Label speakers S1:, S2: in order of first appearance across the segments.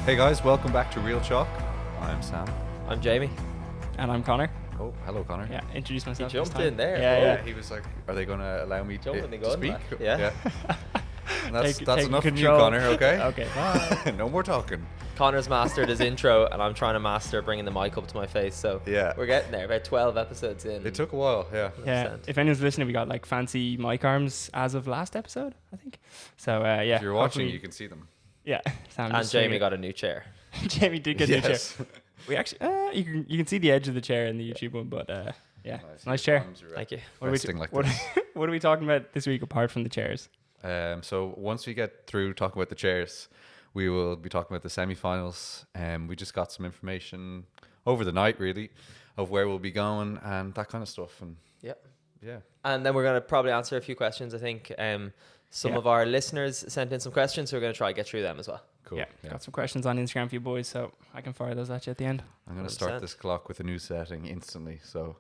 S1: Hey guys, welcome back to Real Chalk. I'm Sam.
S2: I'm Jamie.
S3: And I'm Connor.
S1: Oh, hello Connor.
S3: Yeah, introduce
S2: He
S3: myself.
S2: jumped
S3: this time.
S2: in there.
S3: Yeah,
S2: Oh.
S3: yeah.
S1: He was like, are they going to allow me
S2: Jumping the
S1: to
S2: gun,
S1: speak?
S2: like, yeah.
S1: And that's
S3: Taking
S1: enough from you,
S3: control.
S1: Connor, okay?
S3: Okay, bye.
S1: No more talking.
S2: Connor's mastered his intro, and I'm trying to master bringing the mic up to my face. So
S1: Yeah.
S2: we're getting there. About 12 episodes in.
S1: It took a while, yeah.
S3: Yeah,
S2: 100%.
S3: if anyone's listening, we got like fancy mic arms as of last episode, I think. So yeah,
S1: If you're watching,
S3: hopefully-
S1: you can see them.
S3: yeah. Sam
S2: And
S3: just
S2: Jamie
S3: figured-
S2: got a new chair.
S3: Jamie did get a new chair.
S1: Yes.
S3: We actually, you can see the edge of the chair in the YouTube one, but yeah, nice chair.
S2: Thank you.
S3: What are, we
S1: Resting like
S3: what,
S1: this.
S3: what are we talking about this week apart from the chairs?
S1: So once we get through talking about the chairs, we will be talking about the semi-finals. We just got some information over the night, really, of where we'll be going and that kind of stuff. And
S2: Yep.
S1: yeah,
S2: And then we're going to probably answer a few questions. I think some
S3: Yeah.
S2: of our listeners sent in some questions, so we're going to try to get through them as well.
S1: cool.
S3: Yeah, got some questions on Instagram for you boys, so I can fire those at you at the end.
S1: I'm going to start
S2: 100%.
S1: this clock with a new setting instantly. So,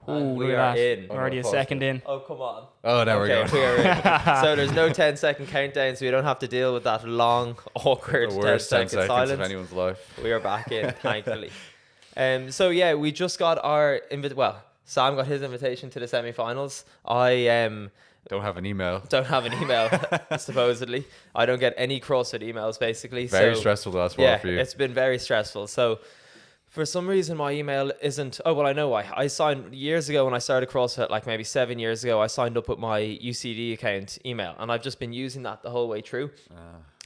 S2: And
S3: Ooh,
S2: we
S3: look
S2: are
S3: at that.
S2: in.
S3: We're already a
S1: pause
S3: second in.
S2: Oh, come on.
S1: oh, there we
S2: Okay,
S1: go.
S2: we are in. So there's no 10-second countdown, so we don't have to deal with that long, awkward
S1: The
S2: 10
S1: worst 10
S2: second
S1: seconds of
S2: silence.
S1: anyone's life.
S2: We are back in, thankfully. So yeah, we just got our Sam got his invitation to the semi-finals. I
S1: Don't have an email.
S2: don't have an email, supposedly. I don't get any CrossFit emails, basically.
S1: Very
S2: so,
S1: stressful the last while
S2: Yeah,
S1: for you.
S2: it's been very stressful. So for some reason, my email isn't. Oh, well, I know why. I signed years ago when I started CrossFit, like maybe 7 years ago. I signed up with my UCD account email, and I've just been using that the whole way through.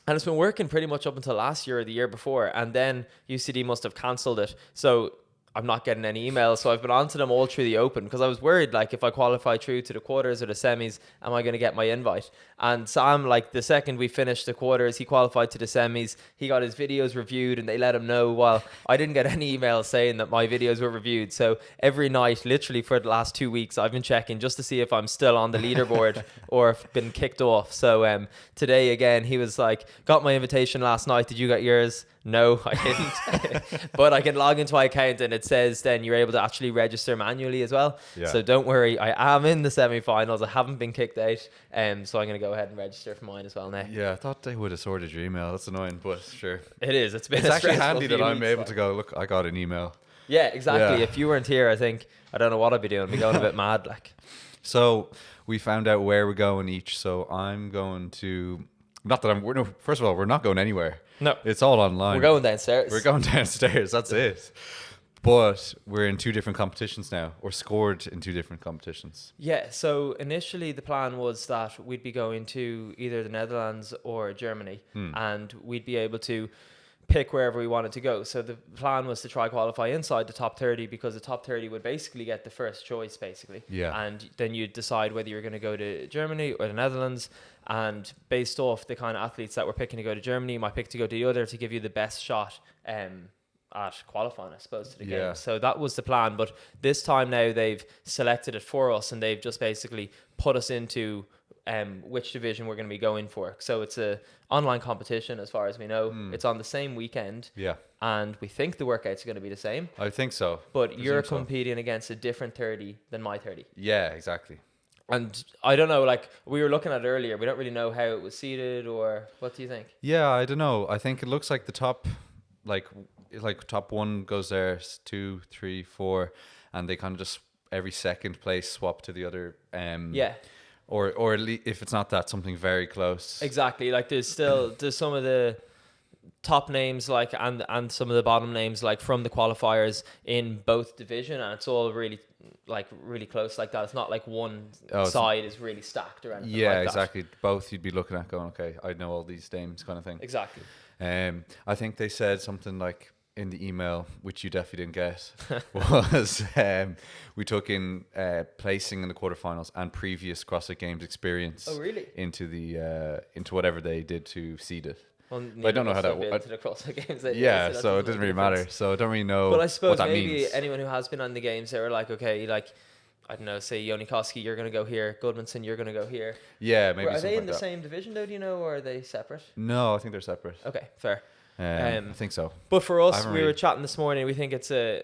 S2: And it's been working pretty much up until last year or the year before. And then UCD must have cancelled it. So I'm not getting any emails. So I've been on to them all through the open because I was worried, like, if I qualify through to the quarters or the semis, am I going to get my invite? And Sam, like, the second we finished the quarters, he qualified to the semis. He got his videos reviewed and they let him know. Well, I didn't get any emails saying that my videos were reviewed. So every night, literally for the last 2 weeks, I've been checking just to see if I'm still on the leaderboard or if been kicked off. So today, again, he was like, got my invitation last night. Did you get yours? No, I didn't. But I can log into my account and it says then you're able to actually register manually as well.
S1: Yeah.
S2: So don't worry, I am in the semi-finals. I haven't been kicked out. So I'm going to go ahead and register for mine as well now.
S1: Yeah, I thought they would have sorted your email. That's annoying, but sure.
S2: It is. It's been
S1: It's
S2: a
S1: actually
S2: stressful
S1: handy that
S2: few
S1: I'm
S2: weeks,
S1: able
S2: like.
S1: to go, look, I got an email.
S2: Yeah, exactly.
S1: Yeah.
S2: If you weren't here, I don't know what I'd be doing. I'd be going a bit mad, like.
S1: So we found out where we're going each. So I'm going to, not that first of all, we're not going anywhere.
S2: No.
S1: It's all online.
S2: We're going downstairs.
S1: We're going downstairs. That's it. But we're in two different competitions now, or scored in two different competitions.
S2: Yeah, so initially the plan was that we'd be going to either the Netherlands or Germany, and we'd be able to pick wherever we wanted to go. So the plan was to try qualify inside the top 30 because the top 30 would basically get the first choice, basically.
S1: Yeah.
S2: And then you'd decide whether you're going to go to Germany or the Netherlands. And based off the kind of athletes that were picking to go to Germany, you might pick to go to the other to give you the best shot at qualifying, I suppose, to the
S1: Yeah.
S2: game. So that was the plan. But this time now they've selected it for us and they've just basically put us into which division we're going to be going for. So it's a online competition as far as we know. It's on the same weekend.
S1: Yeah,
S2: And we think the workouts are going to be the same.
S1: I think so.
S2: But you're
S1: Presume so.
S2: competing against a different 30 than my 30.
S1: Yeah, exactly.
S2: And I don't know, like we were looking at earlier, we don't really know how it was seated or what do you think?
S1: Yeah, I don't know. I think it looks like the top, like top one goes there, 2, 3, 4, and they kind of just every second place swap to the other.
S2: Yeah.
S1: Or at least if it's not that, something very close.
S2: Exactly. Like there's some of the top names like and some of the bottom names like from the qualifiers in both division, and it's all really close like that. It's not like one side is really stacked or anything.
S1: Yeah,
S2: like that.
S1: exactly. Both you'd be looking at going, okay, I know all these names, kind of thing.
S2: Exactly.
S1: I think they said something like in the email, which you definitely didn't get, was we took in placing in the quarterfinals and previous CrossFit Games experience.
S2: Oh, really?
S1: Into whatever they did to seed it.
S2: Well,
S1: I don't know how that
S2: works. To the CrossFit Games anyway,
S1: Yeah,
S2: that
S1: so it
S2: make
S1: doesn't
S2: a
S1: really
S2: difference.
S1: matter. So I don't really know
S2: But I suppose
S1: what that
S2: maybe
S1: means.
S2: anyone who has been on the games, they were like, okay, like I don't know, say Jonikoski, you're going to go here. Goodmanson, you're going to go here.
S1: Yeah, maybe
S2: Are
S1: something
S2: they
S1: like
S2: in the
S1: that.
S2: same division though? Do you know, or are they separate?
S1: No, I think they're separate.
S2: Okay, fair.
S1: I think so.
S2: But for
S1: I
S2: us,
S1: haven't
S2: we were
S1: really-
S2: chatting this morning. We think it's a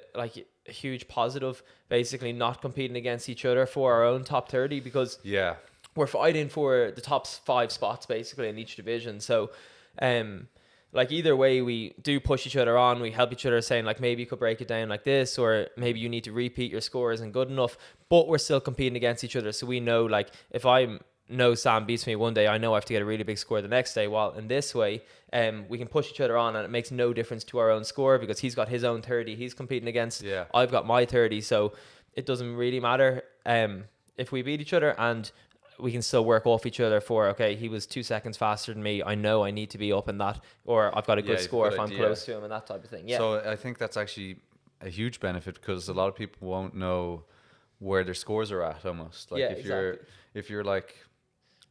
S2: huge positive, basically not competing against each other for our own top 30 because
S1: Yeah.
S2: we're fighting for the top 5 spots basically in each division. So like either way, we do push each other on. We help each other, saying like maybe you could break it down like this, or maybe you need to repeat your score isn't good enough. But we're still competing against each other, so we know like if I know Sam beats me one day, I know I have to get a really big score the next day. While in this way, we can push each other on, and it makes no difference to our own score because he's got his own 30 he's competing against.
S1: Yeah.
S2: I've got my 30, so it doesn't really matter if we beat each other, and we can still work off each other for, okay, he was 2 seconds faster than me. I know I need to be up in that, or I've got a good
S1: you've
S2: score
S1: got
S2: if I'm
S1: idea.
S2: close to him and that type of thing. Yeah.
S1: So I think that's actually a huge benefit because a lot of people won't know where their scores are at almost. Like
S2: Yeah,
S1: if you're like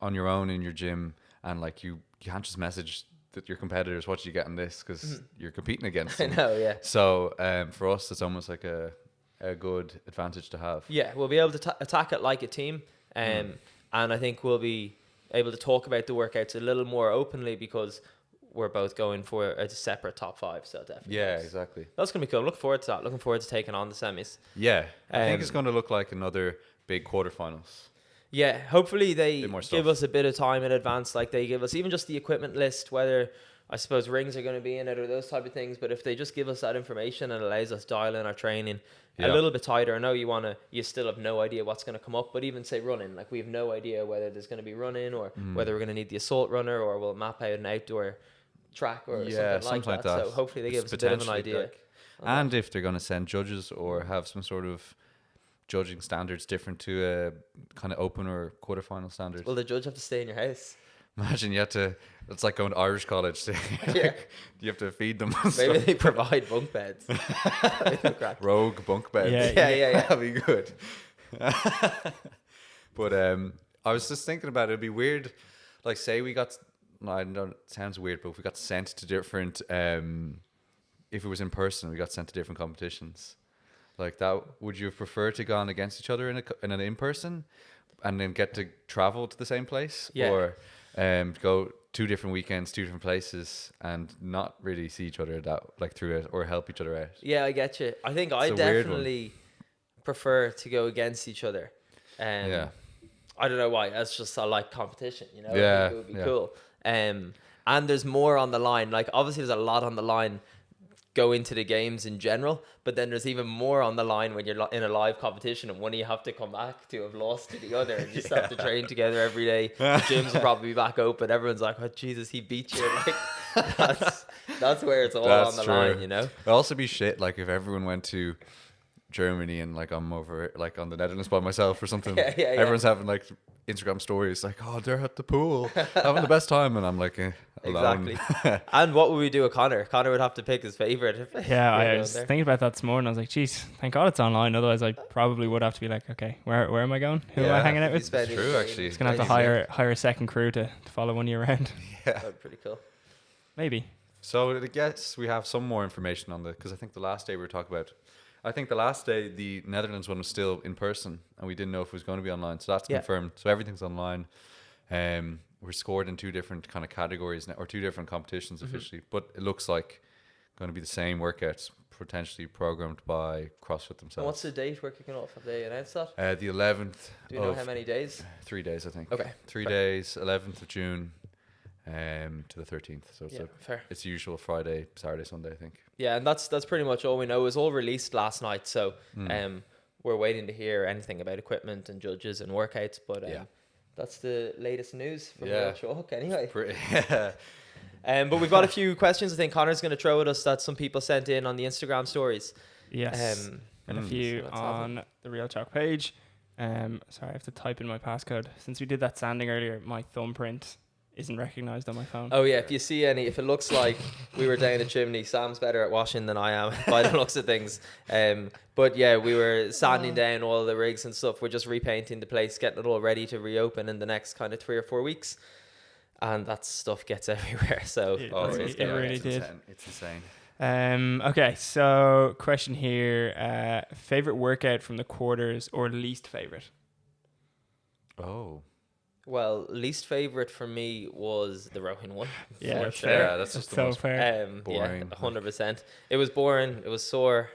S1: on your own in your gym and like you can't just message that your competitors, what you get in this, because you're competing against
S2: I
S1: them.
S2: know, yeah.
S1: So for us, it's almost like a good advantage to have.
S2: Yeah, we'll be able to attack it like a team. And I think we'll be able to talk about the workouts a little more openly because we're both going for a separate top 5. So definitely.
S1: Yeah, exactly.
S2: That's going to be cool. Looking forward to that. Looking forward to taking on the semis.
S1: Yeah, I think it's
S2: Um,
S1: going to look like another big quarterfinals.
S2: Yeah, hopefully they
S1: Bit more
S2: give
S1: stuff.
S2: us a bit of time in advance. Like they give us even just the equipment list, whether I suppose rings are going to be in it or those type of things. But if they just give us that information and allows us dial in our training a
S1: Yeah.
S2: little bit tighter. I know you still have no idea what's going to come up, but even say running, like we have no idea whether there's going to be running or whether we're going to need the assault runner or we'll map out an outdoor track or something like that. So hopefully they give us a bit of an
S1: Potentially,
S2: idea.
S1: like, and if they're going to send judges or have some sort of judging standards different to a kind of open or quarterfinal standard.
S2: Will the judge have to stay in your house?
S1: Imagine you had to, it's like going to Irish college.
S2: Yeah.
S1: You have to feed them and
S2: Maybe
S1: stuff.
S2: they provide bunk beds.
S1: Rogue bunk beds.
S3: Yeah.
S1: That'd be good. But I was just thinking about it. It'd be weird. Like, say we got, no, I know it sounds weird, but if we got sent to different, if it was in person, we got sent to different competitions. Like that, would you have preferred to go on against each other in an in-person and then get to travel to the same place?
S2: Yeah.
S1: Or go 2 different weekends, 2 different places and not really see each other through it or help each other out?
S2: Yeah, I get you. I think I
S1: a weird one.
S2: definitely prefer to go against each other.
S1: Yeah.
S2: I don't know why. That's just I like competition, you know.
S1: Yeah,
S2: It would be
S1: yeah.
S2: cool. And there's more on the line. Like obviously, there's a lot on the line go into the games in general, but then there's even more on the line when you're in a live competition and one of you have to come back to have lost to the other and you just have to train together every day. The gyms will probably be back open. Everyone's like, oh Jesus, he beat you. Like that's where it's all
S1: That's
S2: on the
S1: true.
S2: line, you know.
S1: It'd also be shit like if everyone went to Germany and like I'm over like on the Netherlands by myself or something.
S2: Yeah.
S1: Everyone's having like Instagram stories like, oh, they're at the pool having the best time, and I'm like alone.
S2: Exactly. And what would we do with Connor? Connor would have to pick his favorite.
S3: Yeah, I
S2: Going
S3: was
S2: there.
S3: thinking about that this morning. I was like, geez, thank God it's online. Otherwise, I probably would have to be like, okay, where am I going? Who am I
S1: Yeah.
S3: hang out
S2: You
S3: with?
S2: spend
S1: It's true,
S2: your
S1: actually.
S3: It's gonna have to hire a second crew to follow one of you around.
S1: Yeah.
S2: That'd be pretty cool.
S3: Maybe.
S1: So I guess we have some more information on because I think the last day we were talking about. I think the last day the Netherlands one was still in person, and we didn't know if it was going to be online. So that's
S2: Yeah.
S1: confirmed. So everything's online. We're scored in 2 different kind of categories now, or 2 different competitions officially, but it looks like going to be the same workouts, potentially programmed by CrossFit themselves.
S2: And what's the date we're kicking off? Have they announced that?
S1: The 11th
S2: Do you know
S1: of
S2: how many days?
S1: 3 days, I think.
S2: Okay.
S1: 3
S2: fair.
S1: days, 11th of June, to the 13th. So it's
S2: Yeah, fair.
S1: it's the usual Friday, Saturday, Sunday, I think.
S2: Yeah, and that's pretty much all we know. It was all released last night, so
S1: Hmm.
S2: we're waiting to hear anything about equipment and judges and workouts. But
S1: Yeah.
S2: that's the latest news from
S1: Yeah.
S2: Real Chalk anyway.
S1: Yeah.
S2: But we've got a few questions I think Connor's going to throw at us that some people sent in on the Instagram stories.
S3: Yes. And a few
S2: So let's have
S3: on the Real Talk page. Sorry, I have to type in my passcode. Since we did that sanding earlier, my thumbprint isn't recognized on my phone.
S2: Oh yeah, if you see any, if it looks like we were down the chimney, Sam's better at washing than I am by the looks of things. But yeah, we were sanding down all the rigs and stuff. We're just repainting the place, getting it all ready to reopen in the next kind of 3 or 4 weeks. And that stuff gets everywhere. So
S3: It-
S1: Oh,
S3: That's-
S1: it's,
S3: it really
S1: it's
S3: did.
S1: Insane. It's insane.
S3: Okay, so question here. Favorite workout from the quarters or least favorite?
S1: Oh.
S2: well, least favorite for me was the rowing one.
S3: Yeah,
S2: for
S3: that's
S2: sure.
S3: fair.
S1: Yeah, that's just the
S3: so
S1: most
S3: fair.
S1: boring.
S2: Yeah, 100%. It was boring. It was sore.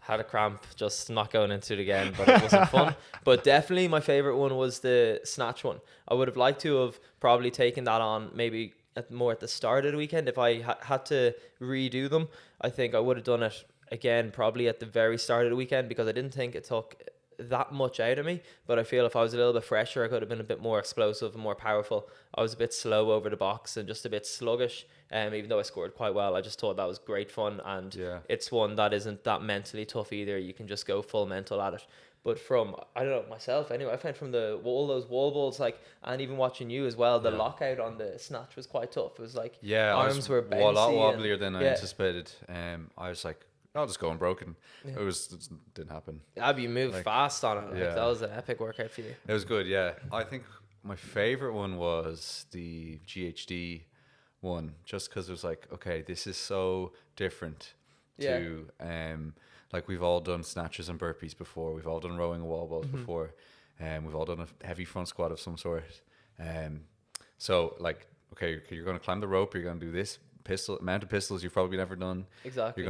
S2: Had a cramp, just not going into it again, but it wasn't fun. But definitely my favorite one was the snatch one. I would have liked to have probably taken that on maybe more at the start of the weekend. If I had to redo them, I think I would have done it again probably at the very start of the weekend, because I didn't think it took that much out of me. But I feel if I was a little bit fresher, I could have been a bit more explosive and more powerful. I was a bit slow over the box and just a bit sluggish. Even though I scored quite well, I just thought that was great fun, and it's one that isn't that mentally tough either. You can just go full mental at it. But from, I don't know, myself anyway, I found from all those wall balls, like, and even watching you as well, the lockout on the snatch was quite tough. It was like arms were bouncy,
S1: a lot wobblier than I anticipated. I was like, I'll just go unbroken. It didn't happen.
S2: Abby moved fast on it. Like, that was an epic workout for you.
S1: It was good, yeah. I think my favorite one was the GHD one, just because it was like, okay, this is so different to like, we've all done snatches and burpees before, we've all done rowing wall balls before, and we've all done a heavy front squat of some sort. So like, okay, you're going to climb the rope, you're going to do this amount of pistols you've probably never done.
S2: Exactly.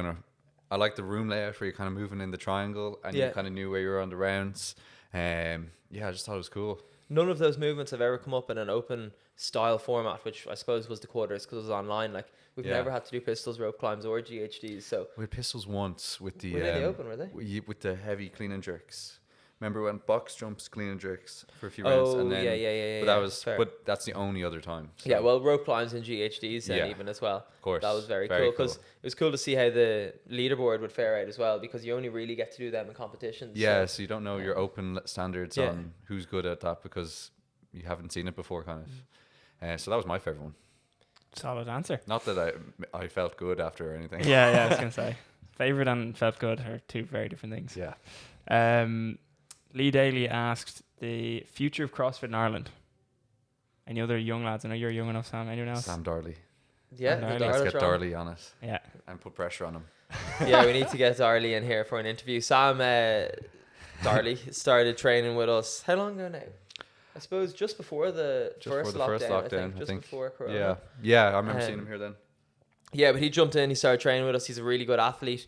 S1: I like the room layout where you're kind of moving in the triangle and you kind of knew where you were on the rounds. I just thought it was cool.
S2: None of those movements have ever come up in an open style format, which I suppose was the quarters because it was online. Like, we've never had to do pistols, rope climbs, or GHDs. So
S1: we had pistols once with the
S2: were they the open? Were they
S1: with the heavy clean and jerks? Remember when box jumps, clean and jerks for a few rounds, and then But that was
S2: fair.
S1: But that's the only other time. So.
S2: Yeah, well, rope climbs and GHDs then even as well.
S1: Of course,
S2: that was very cool, because it was cool to see how the leaderboard would fare out as well, because you only really get to do them in competitions.
S1: Yeah, so you don't know your open standards on who's good at that because you haven't seen it before, kind of. So that was my favorite one.
S3: Solid answer.
S1: Not that I felt good after or anything.
S3: Yeah, I was gonna say favorite and felt good are two very different things.
S1: Yeah.
S3: Lee Daly asked the future of CrossFit in Ireland. Any other young lads? I know you're young enough, Sam. Anyone else?
S1: Sam Darley.
S2: Yeah,
S1: Let's get Darley on it.
S3: Yeah.
S1: And put pressure on him.
S2: Yeah, we need to get Darley in here for an interview. Sam Darley started training with us. How long ago now? I suppose just before the first lockdown, I think. Before Corona.
S1: Yeah, I remember seeing him here then.
S2: Yeah, but he jumped in, he started training with us. He's a really good athlete.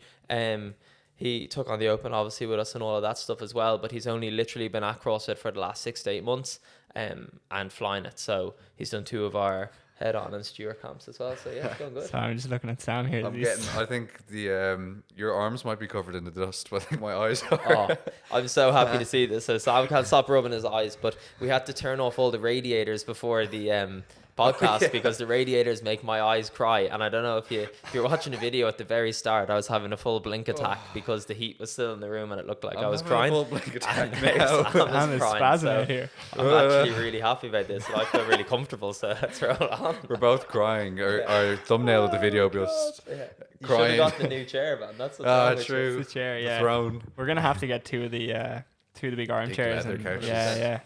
S2: He took on the open obviously with us and all of that stuff as well, but he's only literally been at CrossFit for the last 6 to 8 months and flying it. So he's done 2 of our head on and Stewart camps as well. So yeah, it's going good.
S3: So I'm just looking at Sam here.
S1: I think the your arms might be covered in the dust, but I think my eyes are.
S2: Oh, I'm so happy to see this. So Sam can't stop rubbing his eyes, but we had to turn off all the radiators before the podcast because the radiators make my eyes cry. And I don't know if you're watching the video at the very start, I was having a full blink attack because the heat was still in the room and it looked like I was crying.
S1: A full blink attack
S3: I'm spazzing out here.
S2: I'm actually really happy about this and I feel really comfortable, so let's roll on.
S1: We're both crying. Our thumbnail of the video just
S2: You
S1: crying.
S2: should have got the new chair, man. That's what's wrong with
S1: true.
S3: It's the chair,
S1: The throne.
S3: We're gonna have to get 2 of the big armchairs.
S1: leather
S3: And,
S1: couches.
S3: yeah.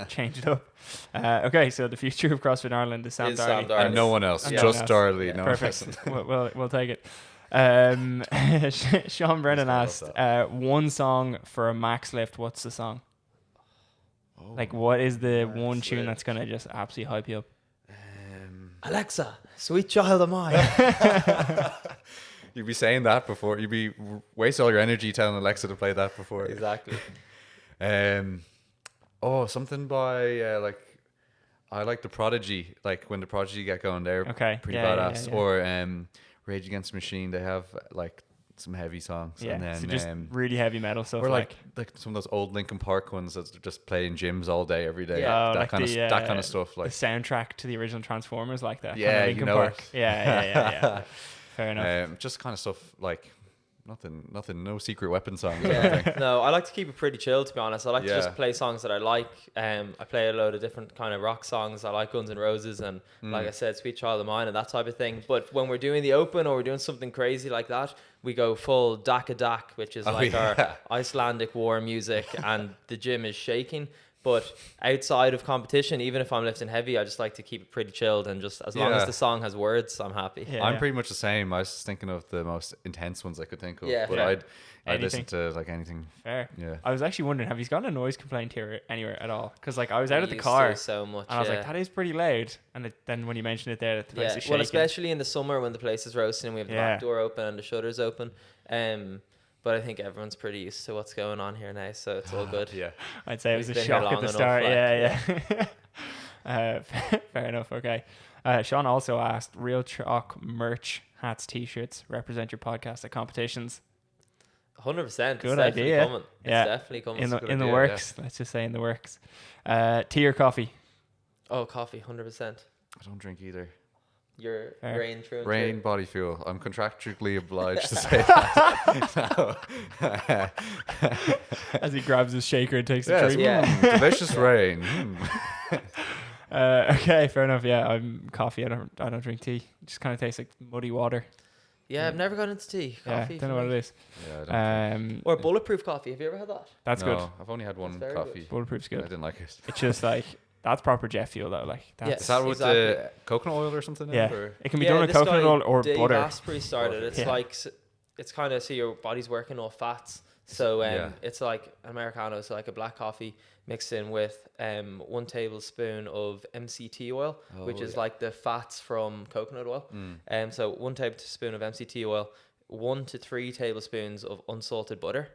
S3: Change it up. Okay, so the future of CrossFit Ireland is Sam Darley.
S1: And no one else.
S3: And
S1: Just
S3: no one else.
S1: Darley.
S3: Yeah,
S1: No
S3: perfect. We'll take it. Sean Brennan asked, one song for a max lift. What's the song? Like, what is the one tune that's gonna just absolutely hype you up?
S2: Alexa, sweet child of mine.
S1: You'd be saying that before. You'd be waste all your energy telling Alexa to play that before.
S2: Exactly.
S1: Something by I like the Prodigy. Like when the Prodigy get going, they're pretty badass.
S3: Yeah.
S1: Or Rage Against the Machine. They have like some heavy songs.
S3: Yeah,
S1: And then
S3: so just really heavy metal stuff.
S1: or like some of those old Linkin Park ones that just play in gyms all day, every day.
S2: Yeah.
S1: That kind of stuff.
S3: the
S1: Like
S3: soundtrack to the original Transformers, like that.
S1: Yeah,
S3: kind of
S1: you
S3: Linkin
S1: know
S3: Park.
S1: it.
S3: Yeah. Fair enough.
S1: just kind of stuff like nothing, no secret weapon songs.
S2: Yeah. No, I like to keep it pretty chill, to be honest. I like to
S1: Yeah.
S2: just play songs that I like. I play a load of different kind of rock songs. I like Guns N' Roses and, like I said, Sweet Child of Mine and that type of thing. But when we're doing the open or we're doing something crazy like that, we go full Daka Dak, which is our Icelandic war music, and the gym is shaking. But outside of competition, even if I'm lifting heavy, I just like to keep it pretty chilled, and just as long as the song has words, I'm happy.
S3: Yeah.
S1: I'm pretty much the same. I was thinking of the most intense ones I could think of.
S2: Yeah.
S1: But
S2: Yeah.
S1: I'd listen to like anything.
S3: Fair.
S1: Yeah.
S3: I was actually wondering, have you got a noise complaint here anywhere at all? Because like I was out of the
S2: Used
S3: car
S2: to so much,
S3: and I was like, that is pretty loud. And then when you mentioned it there, the place is shaking.
S2: well, especially in the summer when the place is roasting and we have the back door open and the shutters open. But I think everyone's pretty used to what's going on here now, so it's all good.
S1: Yeah.
S3: I'd say it was
S2: We've
S3: a
S2: been here
S3: shock at
S2: long
S3: the
S2: enough,
S3: start.
S2: like,
S3: Yeah. Fair enough. Okay. Sean also asked, Real Chalk merch, hats, t-shirts, represent your podcast at competitions.
S2: 100%. It's
S3: Good
S2: definitely
S3: idea.
S2: coming. It's
S3: Yeah.
S2: definitely coming.
S3: In the
S1: good
S3: in the
S1: idea,
S3: works. Let's just say in the works. Tea or coffee?
S2: Oh, coffee, 100%.
S1: I don't drink either.
S2: Your
S3: Fair.
S2: rain through and
S1: Rain
S2: through.
S1: body fuel. I'm contractually obliged to say that. No.
S3: As he grabs his shaker and takes a
S1: Yes,
S3: drink.
S2: Yeah.
S1: delicious rain. Mm.
S3: Okay, fair enough. Yeah, I'm coffee. I don't drink tea. It just kind of tastes like muddy water.
S2: Yeah, I've never gone into tea. Coffee.
S3: Yeah, don't know
S2: for
S3: what
S2: me.
S3: it is.
S1: Yeah, I don't drink.
S2: Or bulletproof coffee. Have you ever had that?
S3: That's
S1: No,
S3: good.
S1: I've only had one
S2: very
S1: coffee.
S2: good.
S3: Bulletproof's
S1: I
S3: good.
S1: didn't like it.
S3: It's just like that's proper jet fuel though. Like
S2: Yeah.
S3: that's
S1: Is that with
S2: Exactly.
S1: the coconut oil or something? in it,
S3: yeah.
S1: or?
S3: It can be done with
S2: this
S3: coconut
S2: guy,
S3: oil or
S2: Dave
S3: butter.
S2: Asprey started. It's
S3: Yeah.
S2: like it's kind of so your body's working off fats. So
S1: Yeah.
S2: it's like Americano, so like a black coffee mixed in with 1 tablespoon of MCT oil, which is
S1: yeah.
S2: like the fats from coconut oil.
S1: Mm.
S2: So 1 tablespoon of MCT oil, 1 to 3 tablespoons of unsalted butter,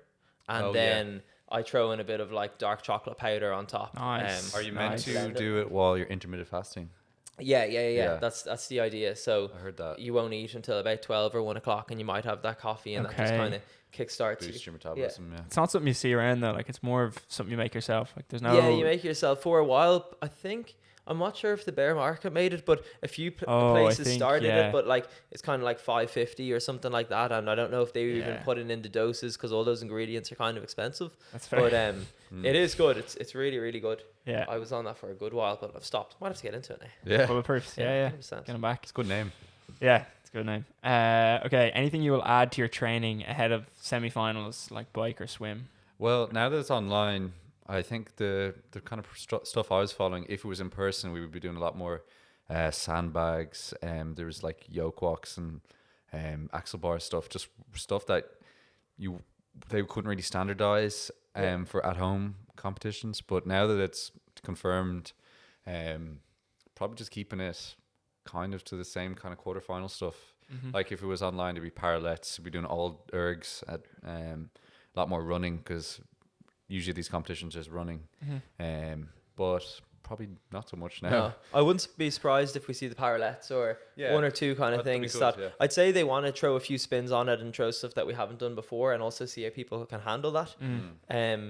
S2: and
S1: Oh, yeah.
S2: then I throw in a bit of like dark chocolate powder on top.
S3: Nice.
S1: Are you meant
S3: Nice.
S1: to
S2: Blend it.
S1: do it while you're intermittent fasting?
S2: Yeah.
S1: Yeah.
S2: That's the idea. So
S1: I heard that.
S2: you won't eat until about 12 or 1 o'clock, and you might have that coffee, and that just
S3: Okay.
S2: kind of kickstarts you.
S1: Boost your metabolism. Yeah.
S3: It's not something you see around though. Like it's more of something you make yourself. Like there's no.
S2: Yeah, you make yourself for a while. I think I'm not sure if the bear market made it, but a few
S3: Oh, I
S2: places
S3: think,
S2: started
S3: yeah.
S2: it. But like it's kind of like $5.50 or something like that, and I don't know if they were even
S3: Yeah.
S2: putting in the doses because all those ingredients are kind of expensive.
S3: That's fair.
S2: But
S1: Mm.
S2: it is good. It's really really good.
S3: yeah.
S2: I was on that for a good while, but I've stopped. Might have to get into it now.
S1: Yeah.
S3: Bulletproofs. Yeah.
S2: 100%.
S3: Get them back.
S1: It's a good name.
S3: Yeah, it's a good name. Okay, anything you will add to your training ahead of semi-finals, like bike or swim?
S1: Well, now that it's online, I think the kind of stuff I was following, if it was in person, we would be doing a lot more sandbags. There was like yoke walks and axle bar stuff, just stuff that they couldn't really standardize for at home competitions. But now that it's confirmed, probably just keeping it kind of to the same kind of quarterfinal stuff.
S3: Mm-hmm.
S1: Like if it was online, it'd be parallettes. We'd be doing all ergs at a lot more running because usually these competitions is running.
S3: Mm-hmm.
S1: But probably not so much now.
S2: No, I wouldn't be surprised if we see the parallettes or
S1: Yeah,
S2: 1 or 2 kind of
S1: that'd be
S2: things
S1: good,
S2: that
S1: yeah.
S2: I'd say they want to throw a few spins on it and throw stuff that we haven't done before, and also see how people can handle that.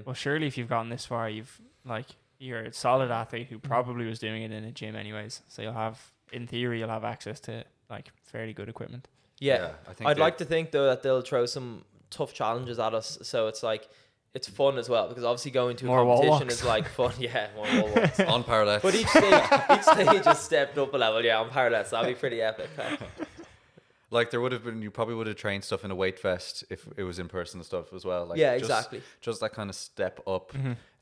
S3: Well, surely if you've gotten this far, you're a solid athlete who probably was doing it in a gym anyways. So in theory, you'll have access to like fairly good equipment.
S2: Yeah,
S1: I think
S2: I'd like to think though that they'll throw some tough challenges at us, so it's like it's fun as well, because obviously going to a
S3: More wall
S2: competition
S3: walks.
S2: is like fun. Yeah, more wall walks.
S1: on parallettes.
S2: But each stage has stepped up a level. Yeah, on parallettes, that'd be pretty epic.
S1: like there would have been, you probably would have trained stuff in a weight vest if it was in person and stuff as well. Like
S2: Yeah,
S1: just-
S2: exactly.
S1: Just that kind of step up.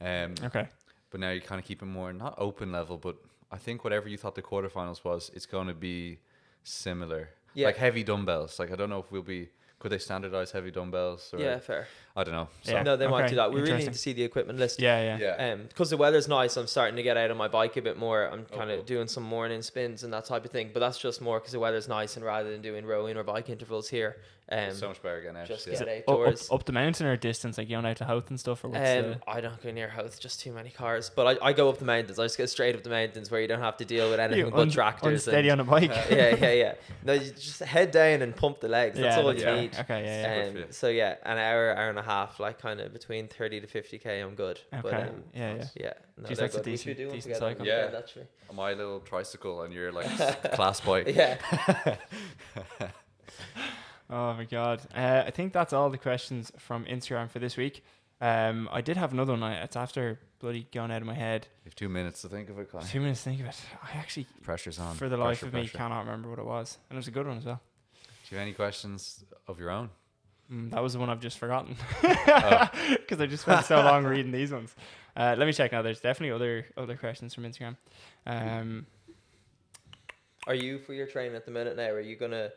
S3: Okay.
S1: But now you kind of keep it more not open level, but I think whatever you thought the quarterfinals was, it's going to be similar.
S2: Yeah.
S1: Like heavy dumbbells. Like I don't know if could they standardize heavy dumbbells? Or,
S2: Yeah, fair.
S1: I don't know. So,
S3: Yeah.
S2: No, they might
S3: Okay,
S2: do that. We really
S3: interesting.
S2: need to see the equipment list.
S3: Yeah.
S1: Yeah.
S2: Because the weather's nice, I'm starting to get out on my bike a bit more. I'm kind of
S1: cool.
S2: doing some morning spins and that type of thing. But that's just more because the weather's nice, and rather than doing rowing or bike intervals here,
S1: It's so much better getting out.
S2: just
S1: yeah.
S2: get
S3: Up,
S2: outdoors.
S3: up the mountain or distance, like going out to Houth and stuff, or what's the...
S2: I don't go near Houth, just too many cars. But I go up the mountains. I just get straight up the mountains where you don't have to deal with anything but tractors.
S3: Unsteady on a bike.
S2: Yeah. No, you just head down and pump the legs. That's all you
S3: fair.
S2: need.
S3: Okay, yeah.
S1: Good for you.
S2: So yeah, an hour and a half, like kind of between 30 to 50k. I'm good.
S3: Okay.
S2: But
S3: yeah.
S2: yeah, no,
S3: Jeez,
S2: they're
S3: that's a
S2: good. We should
S3: decent-
S2: do one
S3: decent
S2: together.
S3: cycle.
S1: Yeah.
S2: Actually.
S1: My little tricycle and your like class bike.
S2: Yeah.
S3: Oh my god. I think that's all the questions from Instagram for this week. I did have another one. It's after bloody gone out of my head.
S1: You have 2 minutes to think of it, Colin.
S3: 2 minutes to think of it. I actually,
S1: Pressure's on.
S3: for the life
S1: Pressure,
S3: of me,
S1: pressure.
S3: cannot remember what it was. And it was a good one as well.
S1: Do you have any questions of your own?
S3: That was the one I've just forgotten.
S1: Oh.
S3: Because I just spent so long reading these ones. Let me check now. There's definitely other questions from Instagram.
S2: Are you for your training at the minute now? Are you gonna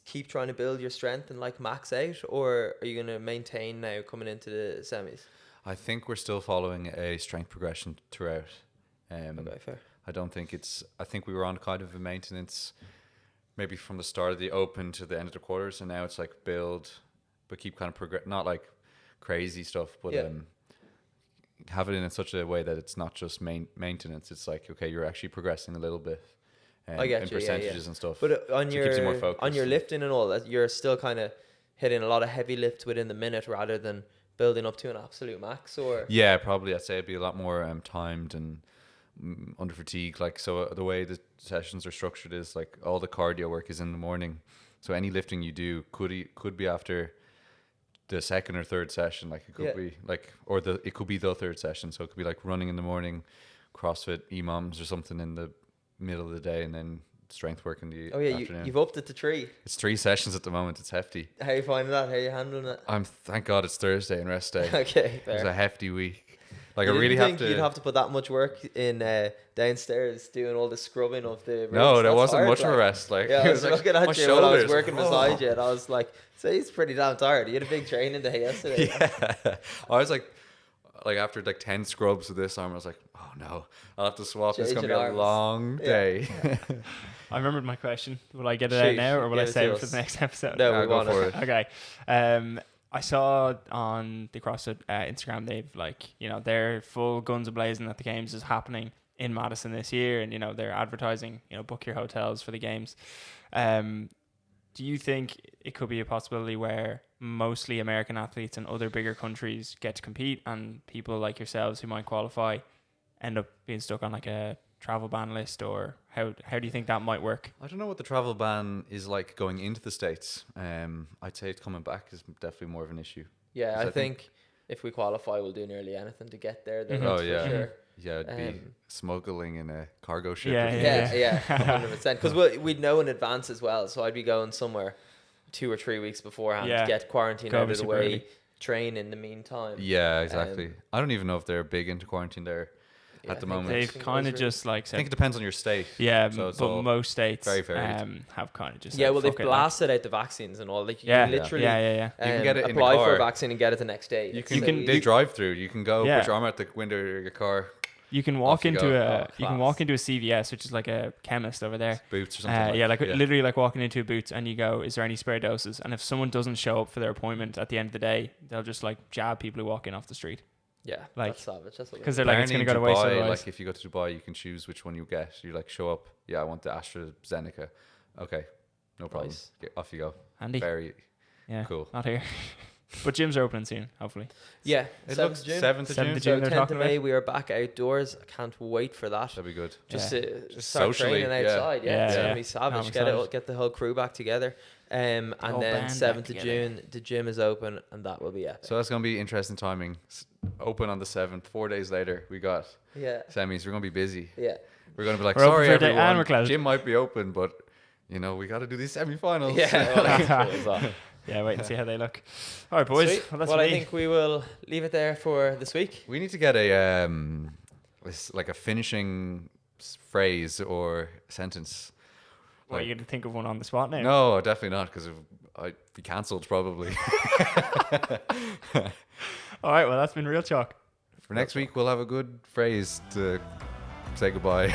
S2: keep trying to build your strength and like max out, or are you gonna maintain now coming into the semis?
S1: I think we're still following a strength progression throughout.
S2: Okay, fair.
S1: I think we were on kind of a maintenance, maybe from the start of the open to the end of the quarters, and now it's like build, but keep kind of progress. Not like crazy stuff, but
S2: Yeah.
S1: have it in such a way that it's not just maintenance. It's like, okay, you're actually progressing a little bit.
S2: I get
S1: in
S2: you, yeah,
S1: percentages and stuff.
S2: But on
S1: So it keeps you more
S2: your
S1: focused.
S2: lifting and all that, you're still kind of hitting a lot of heavy lifts within the minute rather than building up to an absolute max, or
S1: Yeah, probably. I'd say it'd be a lot more timed and under fatigue. Like, so the way the sessions are structured is like all the cardio work is in the morning. So any lifting you do could be after the second or third session. Like it could
S2: Yeah.
S1: be like, or it could be the third session. So it could be like running in the morning, CrossFit, EMOMs or something in the middle of the day, and then strength work in the
S2: oh yeah,
S1: afternoon.
S2: you've upped it to 3.
S1: It's 3 sessions at the moment. It's hefty.
S2: How are you finding that? How are you handling it?
S1: Thank God it's Thursday and rest day.
S2: Okay,
S1: It was
S2: fair.
S1: a hefty week. Like
S2: You
S1: I really
S2: didn't
S1: have
S2: think you'd
S1: to.
S2: have to put that much work in downstairs doing all the scrubbing of the ribs?
S1: No, there
S2: That's
S1: wasn't
S2: hard,
S1: much of a
S2: like.
S1: rest. Like
S2: Yeah,
S1: it
S2: I was
S1: like,
S2: looking
S1: my
S2: at you when I was
S1: shoulders,
S2: working
S1: oh.
S2: beside you, and I was like, "So he's pretty damn tired. You had a big training day yesterday."
S1: Yeah, I was like after like 10 scrubs with this arm, I was like, oh no, I'll have to swap. It's gonna
S2: Changing
S1: be a
S2: arms.
S1: long
S2: Yeah.
S1: day.
S3: I remembered my question. Will I get it out
S2: Shoot,
S3: now, or will I
S2: give it
S3: save
S2: to
S3: it for
S2: us.
S3: the next episode?
S2: No,
S1: Yeah,
S2: we
S1: go
S2: want
S1: for
S2: it.
S1: it.
S3: Okay. I saw on the CrossFit Instagram, they've like, their full guns a-blazing that the games is happening in Madison this year, and they're advertising, book your hotels for the games. Do you think it could be a possibility where mostly American athletes and other bigger countries get to compete, and people like yourselves who might qualify end up being stuck on like a travel ban list, or how do you think that might work?
S1: I don't know what the travel ban is like going into the States. I'd say it's coming back is definitely more of an issue.
S2: Yeah,
S1: Because
S2: I
S1: I think-
S2: think if we qualify, we'll do nearly anything to get there. Then
S3: Mhm.
S2: that's
S1: Oh, yeah.
S2: for sure.
S1: Yeah, it'd be
S2: Um,
S1: smuggling in a cargo ship.
S3: Yeah,
S1: or
S3: yeah,
S2: Yeah, 100%. Because we'd know in advance as well. So I'd be going somewhere 2 or 3 weeks beforehand
S3: Yeah.
S2: to get quarantine
S3: Go
S2: out
S3: over
S2: of the
S3: super
S2: way,
S3: early.
S2: train in the meantime.
S1: Yeah, exactly.
S2: Um,
S1: I don't even know if they're big into quarantine there.
S2: Yeah,
S1: At the
S2: I think
S1: moment.
S2: that's-
S3: They've
S2: I think
S3: kind of
S2: those are-
S3: just like
S1: I think
S3: said,
S1: it depends on your state.
S3: yeah,
S1: So it's
S3: but
S1: all
S3: most states
S1: very varied.
S3: have kind of just
S2: Yeah,
S3: said,
S2: well, they've
S3: "Fuck it," like-
S2: blasted out the vaccines and all. Like, you
S3: yeah,
S2: can literally
S3: yeah.
S1: You can get it in the
S2: apply for
S1: car.
S2: a vaccine and get it the next day.
S1: You
S2: It's
S1: can,
S2: so
S3: can-
S2: easy.
S1: they drive through. You can go
S3: Yeah.
S1: put your arm out the window of your car,
S3: You can walk
S1: Off you
S3: into
S1: go.
S3: a
S2: Oh,
S3: you can
S2: class.
S3: walk into a CVS, which is like a chemist over there.
S1: boots or something.
S3: Yeah, like literally like walking into a Boots, and you go, "Is there any spare doses?" And if someone doesn't show up for their appointment at the end of the day, they'll just like jab people who walk in off the street
S2: Yeah,
S3: like-
S2: that's savage. That's what
S3: because
S2: they
S3: they're like, it's
S1: Apparently
S3: gonna
S1: in
S3: go to waste
S1: Dubai,
S3: otherwise.
S1: like if you go to Dubai, you can choose which one you get. You like show up. Yeah, I want the AstraZeneca. Okay, no problem.
S2: Nice.
S1: Off you go.
S3: Handy,
S1: Very
S3: yeah,
S1: cool.
S3: not here, but gyms are opening soon, hopefully.
S2: Yeah,
S1: It
S2: 7th
S1: looks
S2: of June.
S1: 7th of
S3: 7th
S1: June.
S3: of
S2: So
S3: June they're
S2: 10th
S3: talking
S2: of May,
S3: about.
S2: we are back outdoors. I can't wait for that.
S1: That'd be good.
S2: Just
S3: Yeah.
S2: to
S1: Just
S2: start
S1: socially,
S2: training
S1: yeah.
S2: outside. Yeah,
S3: Yeah,
S2: it's
S3: yeah.
S2: gonna be savage.
S3: I'm
S2: Get
S3: excited.
S2: get the whole crew back together. And
S3: whole
S2: then
S3: band
S2: 7th
S3: back
S2: of
S3: together.
S2: June, the gym is open, and that will be epic.
S1: So that's gonna be interesting timing. Open on the 7th. 4 days later, we got
S2: Yeah,
S1: semis. We're gonna be busy.
S2: yeah,
S1: We're gonna be like,
S3: We're open
S1: sorry
S3: for a day and
S1: everyone,
S3: we're closed."
S1: gym might be open, but we got to do these semi-finals.
S2: yeah. Well, that's cool as well.
S3: Yeah, wait and see how they look. All right, boys.
S2: Sweet.
S3: Well, that's
S2: Well,
S3: me.
S2: I think we will leave it there for this week.
S1: We need to get a like a finishing phrase or sentence.
S3: What,
S1: like-
S3: you gonna think of one on the spot now?
S1: No, definitely not, because I'd be cancelled probably.
S3: All right. Well, that's been real chalk.
S1: For next week, we'll have a good phrase to say goodbye.